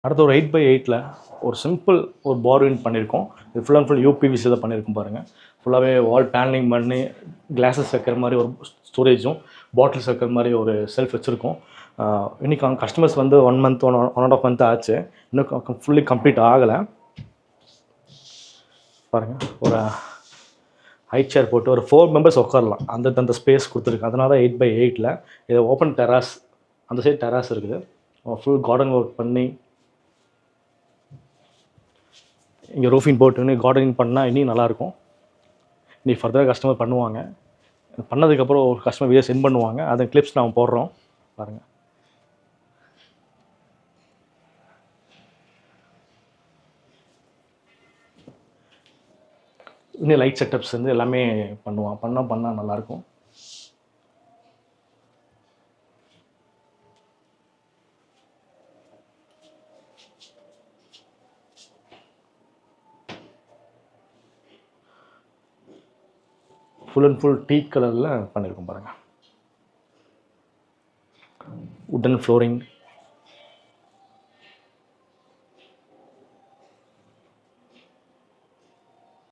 அடுத்து ஒரு 8x8ல் ஒரு சிம்பிள் ஒரு பார்வின் பண்ணியிருக்கோம். இது ஃபுல் அண்ட் ஃபுல் யூபிவிசி தான் பண்ணியிருக்கோம் பாருங்கள். ஃபுல்லாகவே வால் பேனலிங் பண்ணி கிளாஸஸ் வைக்கிற மாதிரி ஒரு ஸ்டோரேஜும் பாட்டில்ஸ் வைக்கிற மாதிரி ஒரு செல்ஃப் வச்சுருக்கோம். இன்றைக்கி அவங்க கஸ்டமர்ஸ் வந்து 1 மந்த் 1.5 மந்த் ஆச்சு. இன்னும் ஃபுல்லி கம்ப்ளீட் ஆகலை. பாருங்கள், ஒரு ஹைட் சேர் போட்டு ஒரு 4 மெம்பர்ஸ் உட்காரலாம். அந்த ஸ்பேஸ் கொடுத்துருக்கு. அதனால தான் 8x8ல் இது ஓப்பன் டெராஸ். அந்த சைடு டெராஸ் இருக்குது. ஃபுல் கார்டன் ஒர்க் பண்ணி இங்கே ரூஃபிங் போட்டு கார்டனிங் பண்ணால் இன்னும் நல்லாயிருக்கும். இன்றைக்கி ஃபர்தராக கஸ்டமர் பண்ணுவாங்க. பண்ணதுக்கப்புறம் ஒரு கஸ்டமர் வீடியோ சென்ட் பண்ணுவாங்க. அதை கிளிப்ஸ் நாம் போடுறோம் பாருங்கள். இன்னும் லைட் செட்டப்ஸ் வந்து எல்லாமே பண்ணால் நல்லாயிருக்கும். ஃபுல் அண்ட் ஃபுல் டீக் கலரில் பண்ணியிருக்கோம் பாருங்கள். Wooden flooring,